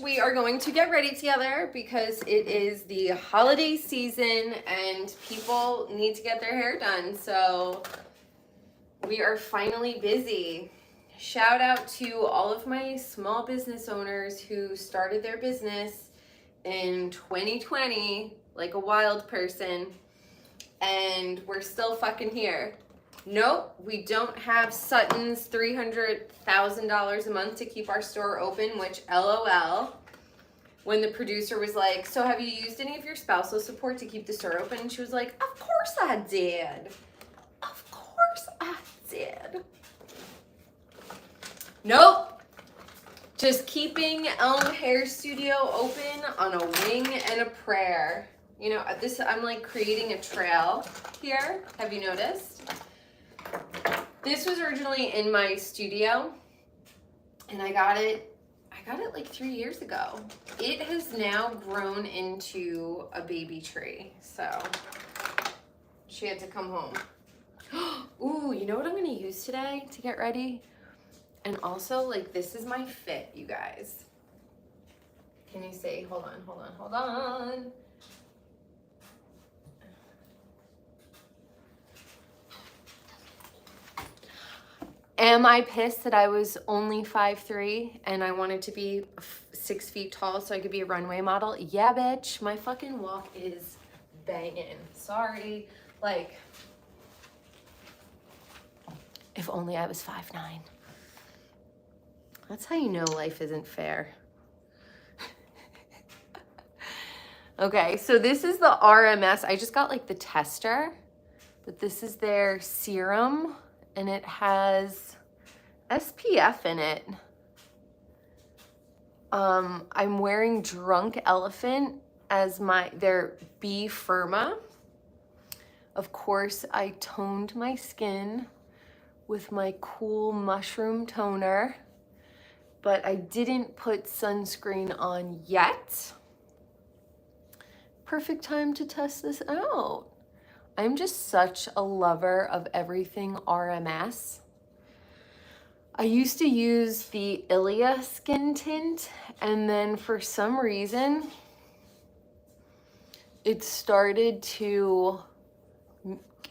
we are going to get ready together because it is the holiday season and people need to get their hair done. So we are finally busy. Shout out to all of my small business owners who started their business in 2020 like a wild person, and we're still fucking here. Nope, we don't have Sutton's $300,000 a month to keep our store open, which LOL. When the producer was like, so have you used any of your spousal support to keep the store open? And she was like, of course I did. Of course I did. Nope. Just keeping Elm Hair Studio open on a wing and a prayer. You know, this, I'm like creating a trail here. Have you noticed? This was originally in my studio and I got it like 3 years ago. It has now grown into a baby tree. So she had to come home. Ooh, you know what I'm gonna use today to get ready? And also, like, this is my fit, you guys. Can you see? Hold on. Am I pissed that I was only 5'3" and I wanted to be 6 feet tall so I could be a runway model? Yeah, bitch. My fucking walk is banging. Sorry. Like, if only I was 5'9". That's how you know life isn't fair. Okay, so this is the RMS. I just got like the tester, but this is their serum and it has SPF in it. I'm wearing Drunk Elephant as their B Firma. Of course, I toned my skin with my cool mushroom toner, but I didn't put sunscreen on yet. Perfect time to test this out. I'm just such a lover of everything RMS. I used to use the Ilia skin tint, and then for some reason, it started to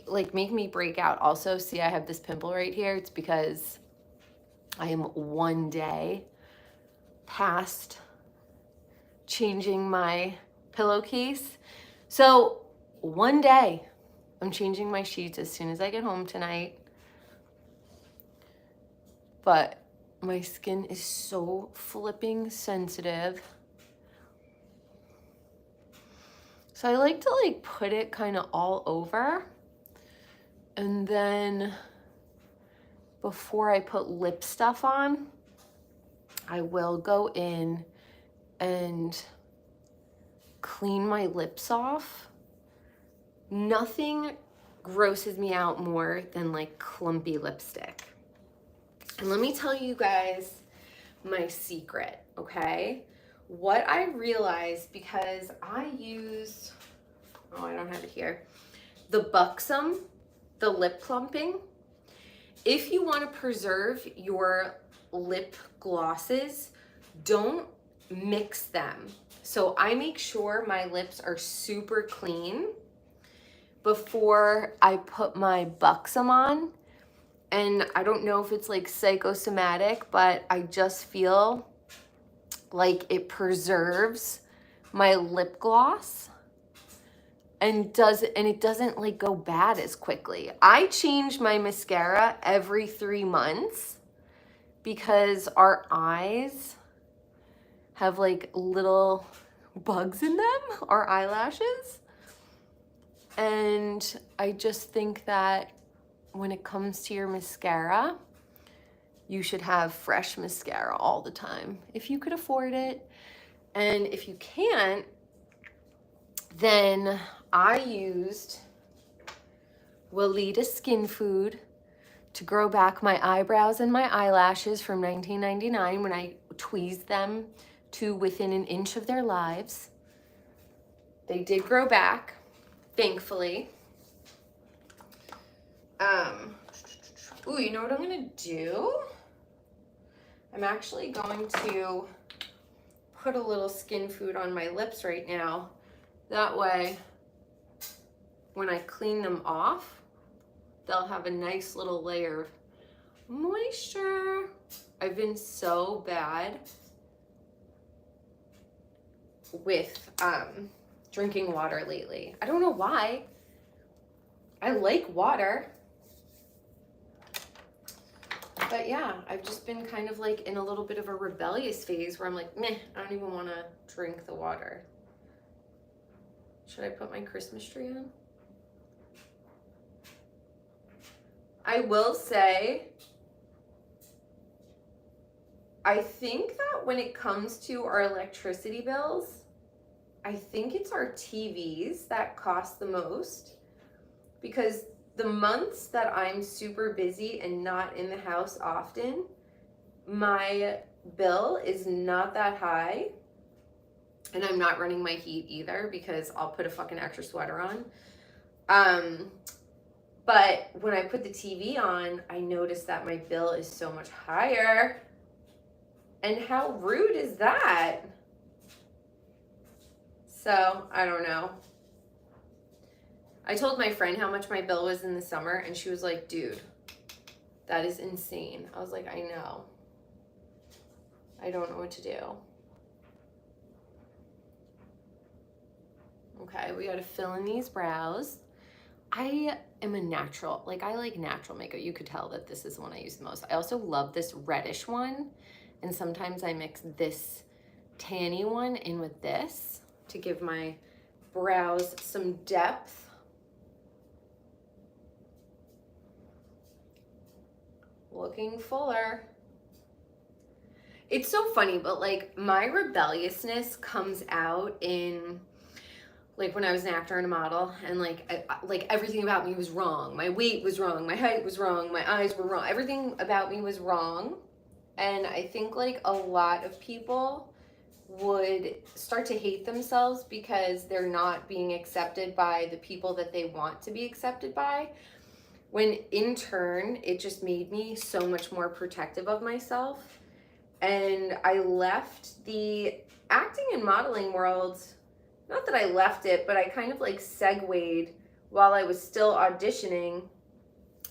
like make me break out. Also, see, I have this pimple right here. It's because I am one day past changing my pillowcase. So one day, I'm changing my sheets as soon as I get home tonight. But my skin is so flipping sensitive. So I like to like put it kind of all over. And then before I put lip stuff on, I will go in and clean my lips off. Nothing grosses me out more than like clumpy lipstick. And let me tell you guys my secret, okay? What I realized, because I use, oh, I don't have it here, the Buxom, the lip plumping. If you want to preserve your lip glosses, don't mix them. So I make sure my lips are super clean before I put my Buxom on. And I don't know if it's like psychosomatic, but I just feel like it preserves my lip gloss and it doesn't like go bad as quickly. I change my mascara every 3 months because our eyes have like little bugs in them, our eyelashes. And I just think that when it comes to your mascara, you should have fresh mascara all the time if you could afford it. And if you can't, then I used Weleda Skin Food to grow back my eyebrows and my eyelashes from 1999 when I tweezed them to within an inch of their lives. They did grow back, thankfully. Ooh, you know what I'm gonna do? I'm actually going to put a little skin food on my lips right now. That way, when I clean them off, they'll have a nice little layer of moisture. I've been so bad with drinking water lately. I don't know why. I like water. But yeah, I've just been kind of like in a little bit of a rebellious phase where I'm like, meh, I don't even want to drink the water. Should I put my Christmas tree on? I will say, I think that when it comes to our electricity bills, I think it's our TVs that cost the most, because the months that I'm super busy and not in the house often, my bill is not that high, and I'm not running my heat either because I'll put a fucking extra sweater on. But when I put the TV on, I notice that my bill is so much higher. And how rude is that? So, I don't know. I told my friend how much my bill was in the summer, and she was like, dude, that is insane. I was like, I know. I don't know what to do. Okay, we gotta fill in these brows. I am a natural, like I like natural makeup. You could tell that this is the one I use the most. I also love this reddish one, and sometimes I mix this tanny one in with this to give my brows some depth. Looking fuller. It's so funny, but like my rebelliousness comes out in like when I was an actor and a model, and like everything about me was wrong. My weight was wrong, my height was wrong, my eyes were wrong. Everything about me was wrong. And I think like a lot of people would start to hate themselves because they're not being accepted by the people that they want to be accepted by. When in turn, it just made me so much more protective of myself. And I left the acting and modeling world. Not that I left it, but I kind of like segued while I was still auditioning,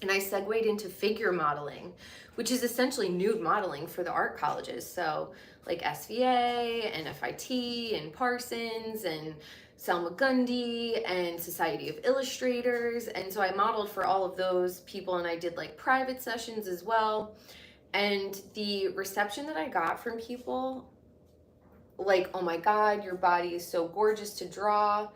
and I segued into figure modeling, which is essentially nude modeling for the art colleges. So like SVA and FIT and Parsons and Selma Gundy and Society of Illustrators. And so I modeled for all of those people, and I did like private sessions as well. And the reception that I got from people, like, oh my God, your body is so gorgeous to draw.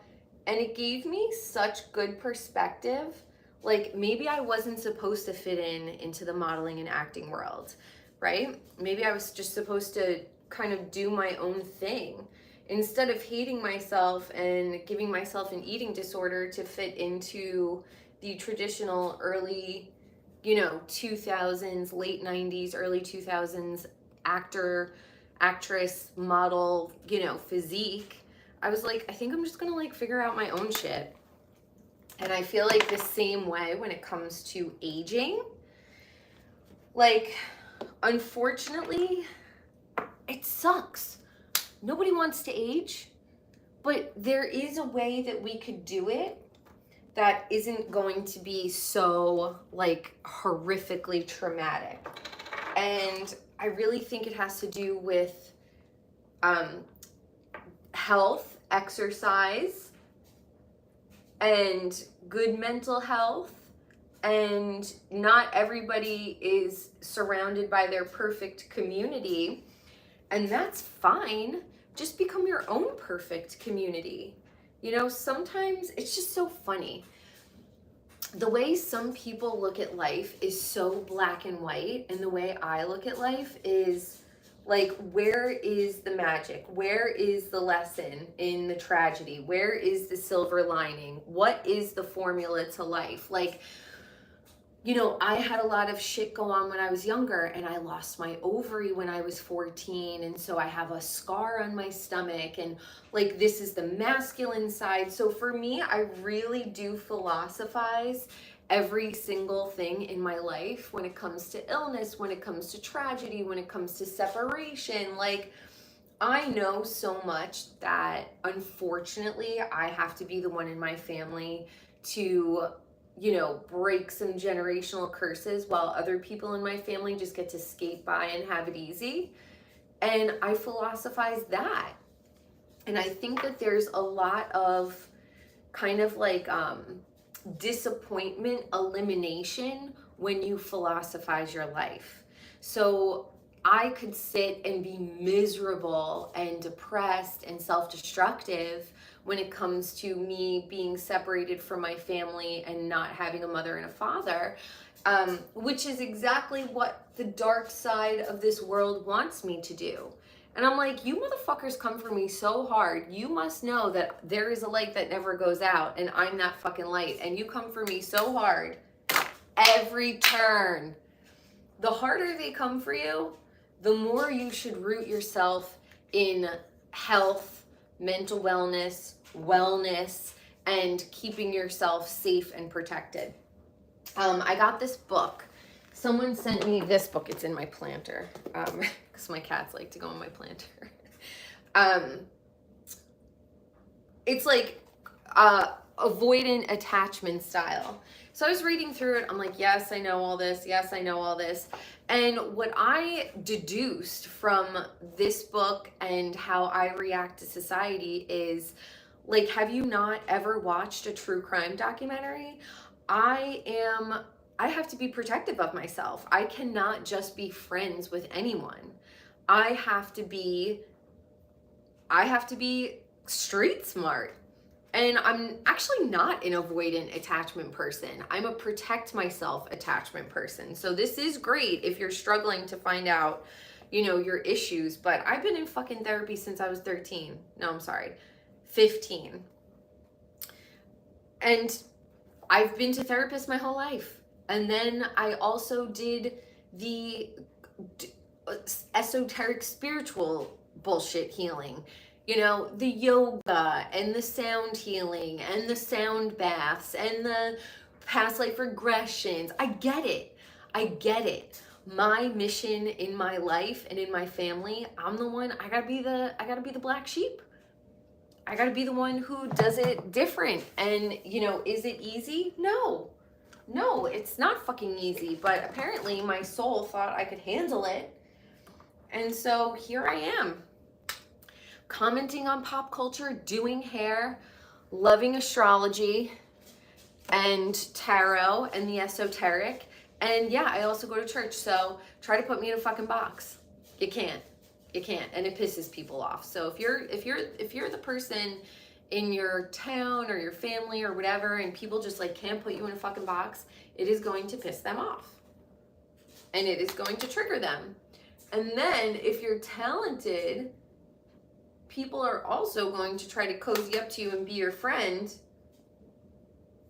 And it gave me such good perspective. Like, maybe I wasn't supposed to fit into the modeling and acting world, right? Maybe I was just supposed to kind of do my own thing instead of hating myself and giving myself an eating disorder to fit into the traditional early, 2000s, late 90s, early 2000s actress, model, physique. I was like, I think I'm just gonna like figure out my own shit. And I feel like the same way when it comes to aging. Like, unfortunately, it sucks. Nobody wants to age, but there is a way that we could do it that isn't going to be so like horrifically traumatic. And I really think it has to do with health, exercise, and good mental health. And not everybody is surrounded by their perfect community, and that's fine. Just become your own perfect community. Sometimes it's just so funny. The way some people look at life is so black and white, and the way I look at life is like, where is the magic? Where is the lesson in the tragedy? Where is the silver lining? What is the formula to life? Like, I had a lot of shit go on when I was younger, and I lost my ovary when I was 14, and so I have a scar on my stomach, and like, this is the masculine side. So for me, I really do philosophize every single thing in my life when it comes to illness, when it comes to tragedy, when it comes to separation. Like, I know so much that unfortunately I have to be the one in my family to, break some generational curses while other people in my family just get to skate by and have it easy. And I philosophize that. And I think that there's a lot of kind of like disappointment elimination when you philosophize your life. So I could sit and be miserable and depressed and self-destructive when it comes to me being separated from my family and not having a mother and a father, which is exactly what the dark side of this world wants me to do. And I'm like, you motherfuckers come for me so hard. You must know that there is a light that never goes out, and I'm that fucking light. And you come for me so hard every turn. The harder they come for you, the more you should root yourself in health, mental wellness, and keeping yourself safe and protected. I got this book. Someone sent me this book. It's in my planter because my cats like to go in my planter. It's like avoidant attachment style. So I was reading through it. I'm like, yes, I know all this. Yes, I know all this. And what I deduced from this book and how I react to society is, like, have you not ever watched a true crime documentary? I have to be protective of myself. I cannot just be friends with anyone. I have to be street smart. And I'm actually not an avoidant attachment person. I'm a protect myself attachment person. So this is great if you're struggling to find out, your issues. But I've been in fucking therapy since I was 13. No, I'm sorry, 15. And I've been to therapists my whole life. And then I also did the esoteric spiritual bullshit healing. The yoga and the sound healing and the sound baths and the past life regressions. I get it. My mission in my life and in my family, I gotta be the black sheep. I gotta be the one who does it different. And, is it easy? No, it's not fucking easy. But apparently my soul thought I could handle it. And so here I am, commenting on pop culture, doing hair, loving astrology and tarot and the esoteric. And yeah, I also go to church. So try to put me in a fucking box. You can't. And it pisses people off. So if you're the person in your town or your family or whatever, and people just like can't put you in a fucking box, it is going to piss them off. And it is going to trigger them. And then if you're talented, people are also going to try to cozy up to you and be your friend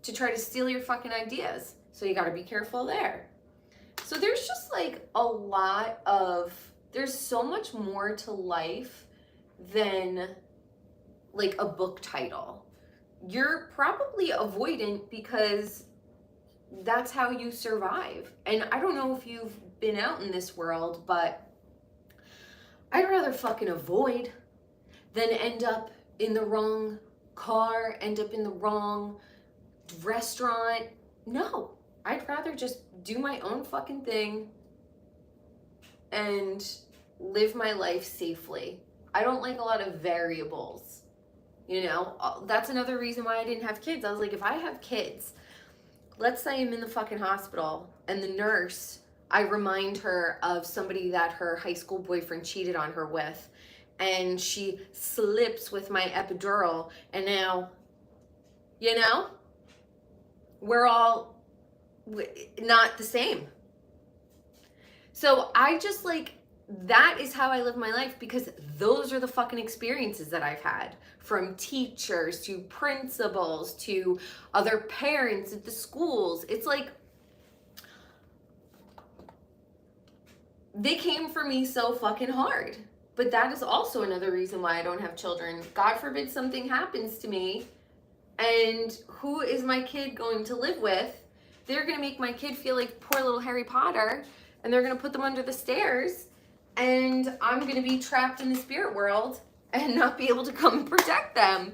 to try to steal your fucking ideas. So you got to be careful there. So there's just like there's so much more to life than like a book title. You're probably avoidant because that's how you survive. And I don't know if you've been out in this world, but I'd rather fucking avoid than end up in the wrong car, end up in the wrong restaurant. No, I'd rather just do my own fucking thing and live my life safely. I don't like a lot of variables. That's another reason why I didn't have kids. I was like, if I have kids, let's say I'm in the fucking hospital and the nurse, I remind her of somebody that her high school boyfriend cheated on her with, and she slips with my epidural, and now, we're all not the same. So I just that is how I live my life, because those are the fucking experiences that I've had, from teachers to principals to other parents at the schools. It's like they came for me so fucking hard. But that is also another reason why I don't have children. God forbid something happens to me, and who is my kid going to live with? They're going to make my kid feel like poor little Harry Potter, and they're going to put them under the stairs, and I'm going to be trapped in the spirit world and not be able to come and protect them.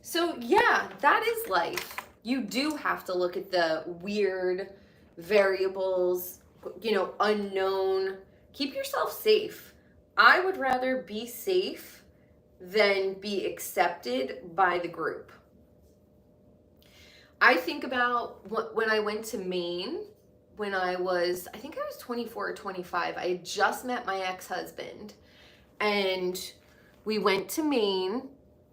So yeah, that is life. You do have to look at the weird variables, you know, unknown. Keep yourself safe. I would rather be safe than be accepted by the group. I think about when I went to Maine, when I think I was 24 or 25. I had just met my ex-husband, and we went to Maine.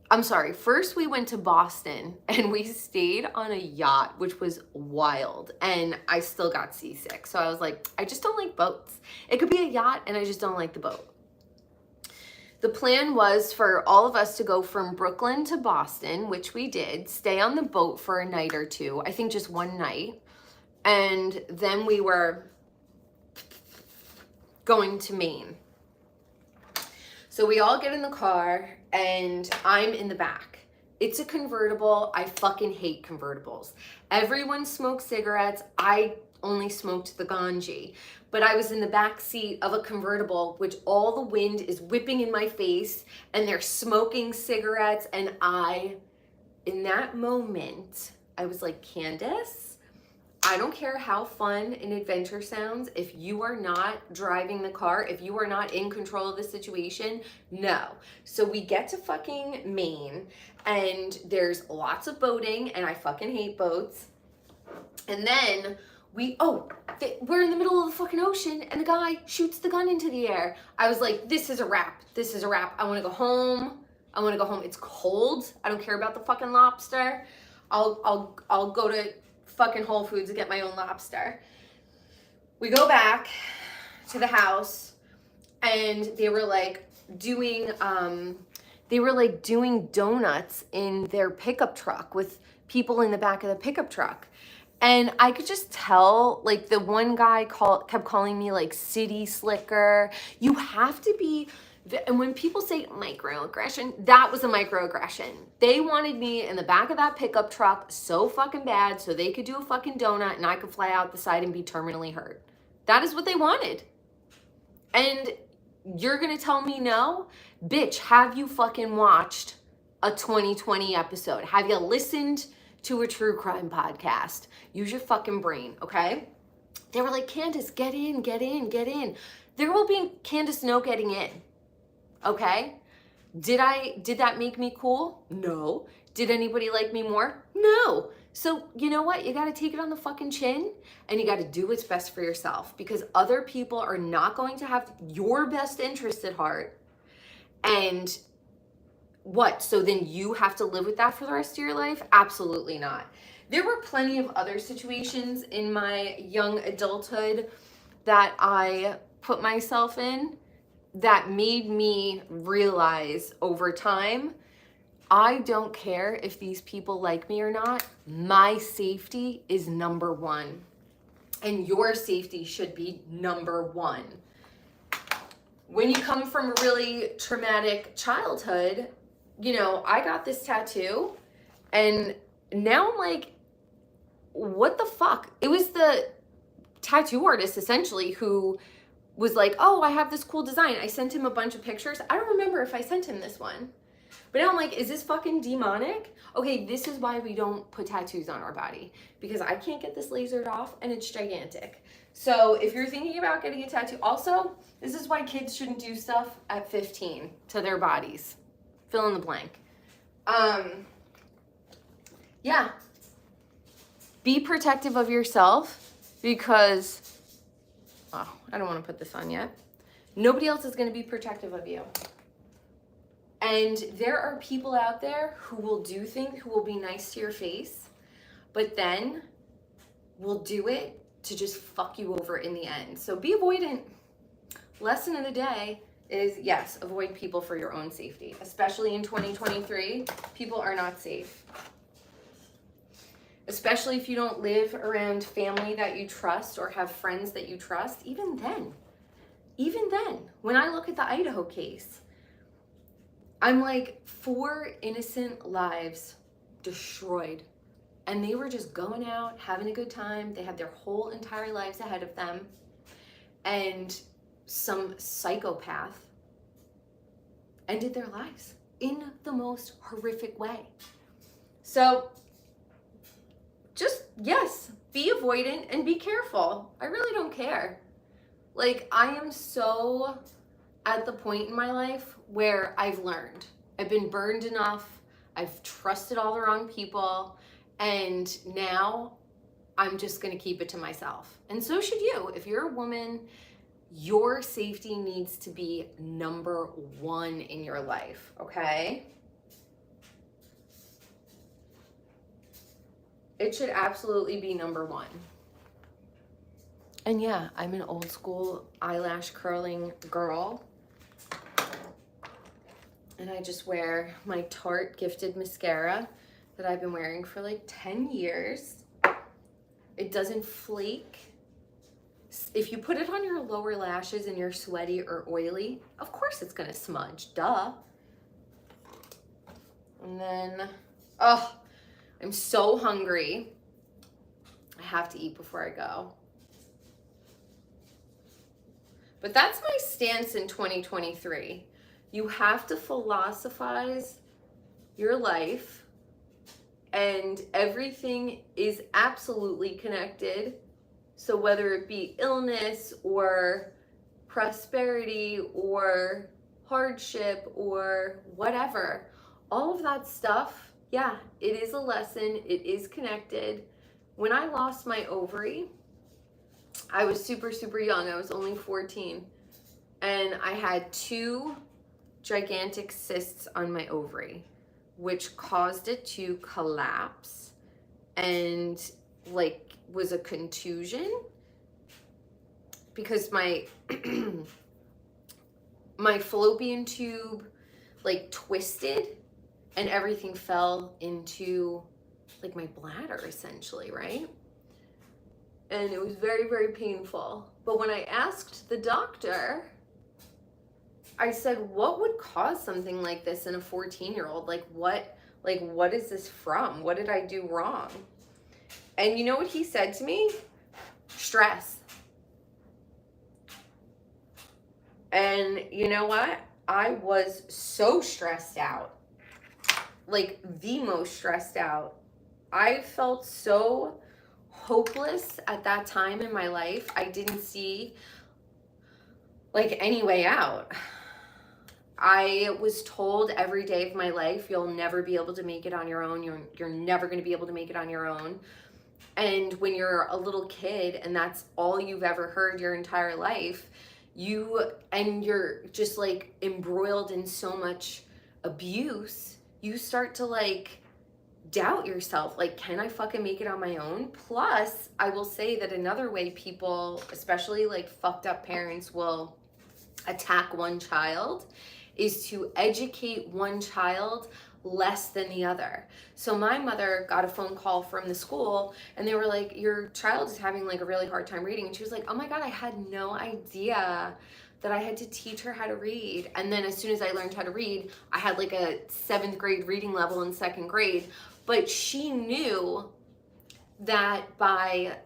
I'm sorry, first we went to Boston, and we stayed on a yacht, which was wild, and I still got seasick. So I was like, I just don't like boats. It could be a yacht, and I just don't like the boat. The plan was for all of us to go from Brooklyn to Boston, which we did, stay on the boat for a night or two, I think just one night, and then we were going to Maine. So we all get in the car, and I'm in the back. It's a convertible. I fucking hate convertibles. Everyone smokes cigarettes. I only smoked the ganji. But I was in the back seat of a convertible, which all the wind is whipping in my face, and they're smoking cigarettes. And in that moment, I was like, Candice, I don't care how fun an adventure sounds. If you are not driving the car, if you are not in control of the situation, no. So we get to fucking Maine, and there's lots of boating, and I fucking hate boats. And then we're in the middle of the fucking ocean, and the guy shoots the gun into the air. I was like, this is a wrap. This is a wrap. I want to go home. It's cold. I don't care about the fucking lobster. I'll go to fucking Whole Foods and get my own lobster. We go back to the house, and they were like doing donuts in their pickup truck with people in the back of the pickup truck. And I could just tell, like, the one guy kept calling me like city slicker. You have to be. And when people say microaggression, that was a microaggression. They wanted me in the back of that pickup truck so fucking bad so they could do a fucking donut and I could fly out the side and be terminally hurt. That is what they wanted. And you're gonna tell me no? Bitch, have you fucking watched a 2020 episode? Have you listened to a true crime podcast? Use your fucking brain, okay? They were like, Candice, get in, get in, get in. There will be Candice no getting in. Okay? Did that make me cool? No. Did anybody like me more? No. So you know what? You got to take it on the fucking chin, and you got to do what's best for yourself, because other people are not going to have your best interest at heart. And what? So then you have to live with that for the rest of your life? Absolutely not. There were plenty of other situations in my young adulthood that I put myself in that made me realize over time, I don't care if these people like me or not. My safety is number one. And your safety should be number one. When you come from a really traumatic childhood, you know, I got this tattoo, and now I'm like, what the fuck? It was the tattoo artist essentially who was like, oh, I have this cool design. I sent him a bunch of pictures. I don't remember if I sent him this one. But now I'm like, is this fucking demonic? Okay, this is why we don't put tattoos on our body, because I can't get this lasered off and it's gigantic. So if you're thinking about getting a tattoo, also, this is why kids shouldn't do stuff at 15 to their bodies. Fill in the blank. Yeah. Be protective of yourself, because I don't want to put this on yet. Nobody else is going to be protective of you. And there are people out there who will who will be nice to your face, but then will do it to just fuck you over in the end. So be avoidant. Lesson of the day is, yes, avoid people for your own safety. Especially in 2023, people are not safe. Especially if you don't live around family that you trust or have friends that you trust. Even then, when I look at the Idaho case, I'm like, 4 innocent lives destroyed. And they were just going out, having a good time. They had their whole entire lives ahead of them. And some psychopath ended their lives in the most horrific way. So just, yes, be avoidant and be careful. I really don't care. Like, I am so at the point in my life where I've learned. I've been burned enough. I've trusted all the wrong people. And now I'm just going to keep it to myself. And so should you. If you're a woman, your safety needs to be number one in your life, okay? It should absolutely be number one. And yeah, I'm an old school eyelash curling girl. And I just wear my Tarte Gifted mascara that I've been wearing for like 10 years. It doesn't flake. If you put it on your lower lashes and you're sweaty or oily, of course it's gonna smudge, duh. And then, oh, I'm so hungry. I have to eat before I go. But that's my stance in 2023. You have to philosophize your life, and everything is absolutely connected. So whether it be illness or prosperity or hardship or whatever, all of that stuff, yeah, it is a lesson. It is connected. When I lost my ovary, I was super, super young. I was only 14. And I had 2 gigantic cysts on my ovary, which caused it to collapse and like was a contusion because my my fallopian tube like twisted and everything fell into like my bladder essentially, right? And it was very, very painful. But when I asked the doctor, I said, what would cause something like this in a 14-year-old? Like what is this from? What did I do wrong? And you know what he said to me? Stress. And you know what? I was so stressed out. Like the most stressed out. I felt so hopeless at that time in my life. I didn't see like any way out. I was told every day of my life, you'll never be able to make it on your own. You're never going to be able to make it on your own. And when you're a little kid and that's all you've ever heard your entire life, you're just like embroiled in so much abuse, you start to like doubt yourself. Like, can I fucking make it on my own? Plus, I will say that another way people, especially like fucked up parents, will attack one child is to educate one child less than the other. So my mother got a phone call from the school and they were like, your child is having like a really hard time reading. And she was like, oh my God, I had no idea that I had to teach her how to read. And then as soon as I learned how to read, I had like a 7th grade reading level in 2nd grade. But she knew that by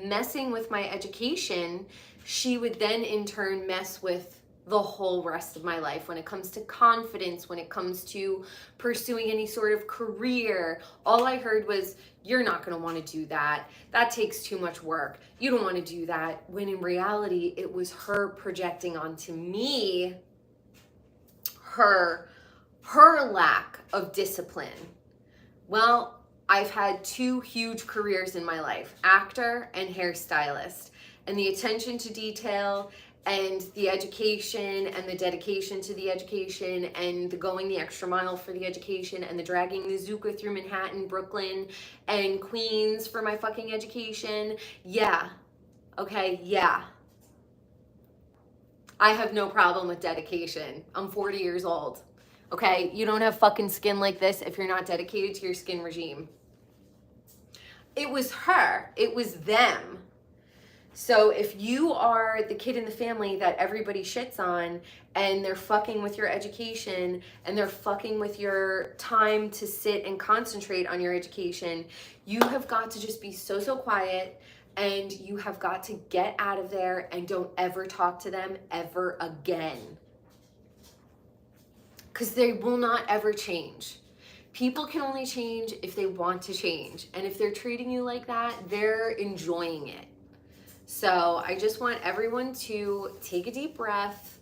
messing with my education, she would then in turn mess with the whole rest of my life when it comes to confidence, when it comes to pursuing any sort of career. All I heard was, you're not going to want to do that. That takes too much work. You don't want to do that. When in reality, it was her projecting onto me her lack of discipline. Well, I've had 2 huge careers in my life, actor and hairstylist, and the attention to detail and the education and the dedication to the education and the going the extra mile for the education and the dragging the Zuka through Manhattan, Brooklyn, and Queens for my fucking education. Yeah. Okay, yeah. I have no problem with dedication. I'm 40 years old. Okay, you don't have fucking skin like this if you're not dedicated to your skin regime. It was her. It was them. So if you are the kid in the family that everybody shits on and they're fucking with your education and they're fucking with your time to sit and concentrate on your education, you have got to just be so quiet and you have got to get out of there and don't ever talk to them ever again. Because they will not ever change. People can only change if they want to change. And if they're treating you like that, they're enjoying it. So I just want everyone to take a deep breath.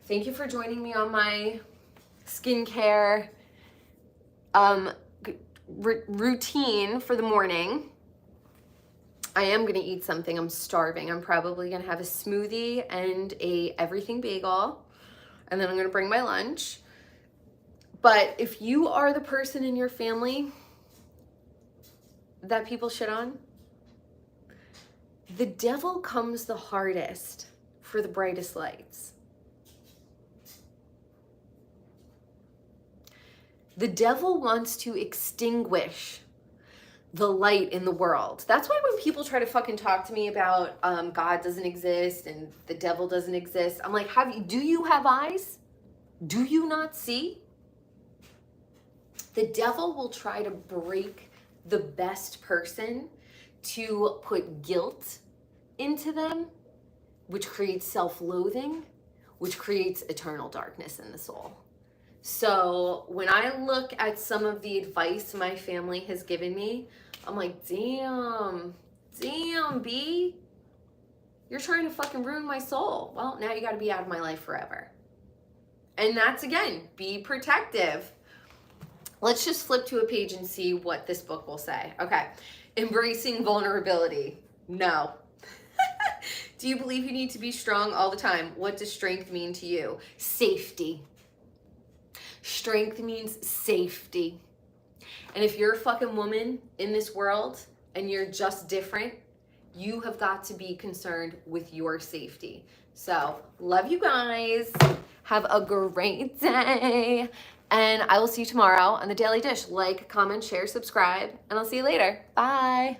Thank you for joining me on my skincare routine for the morning. I am going to eat something. I'm starving. I'm probably going to have a smoothie and a everything bagel. And then I'm going to bring my lunch. But if you are the person in your family that people shit on, the devil comes the hardest for the brightest lights. The devil wants to extinguish the light in the world. That's why when people try to fucking talk to me about God doesn't exist and the devil doesn't exist, I'm like, do you have eyes? Do you not see? The devil will try to break the best person to put guilt into them, which creates self-loathing, which creates eternal darkness in the soul. So when I look at some of the advice my family has given me, I'm like, damn, B, you're trying to fucking ruin my soul. Well, now you got to be out of my life forever. And that's, again, be protective. Let's just flip to a page and see what this book will say. Okay. Embracing vulnerability. No. Do you believe you need to be strong all the time? What does strength mean to you? Safety. Strength means safety. And if you're a fucking woman in this world and you're just different, you have got to be concerned with your safety. So, love you guys. Have a great day. And I will see you tomorrow on The Daily Dish. Like, comment, share, subscribe, and I'll see you later. Bye.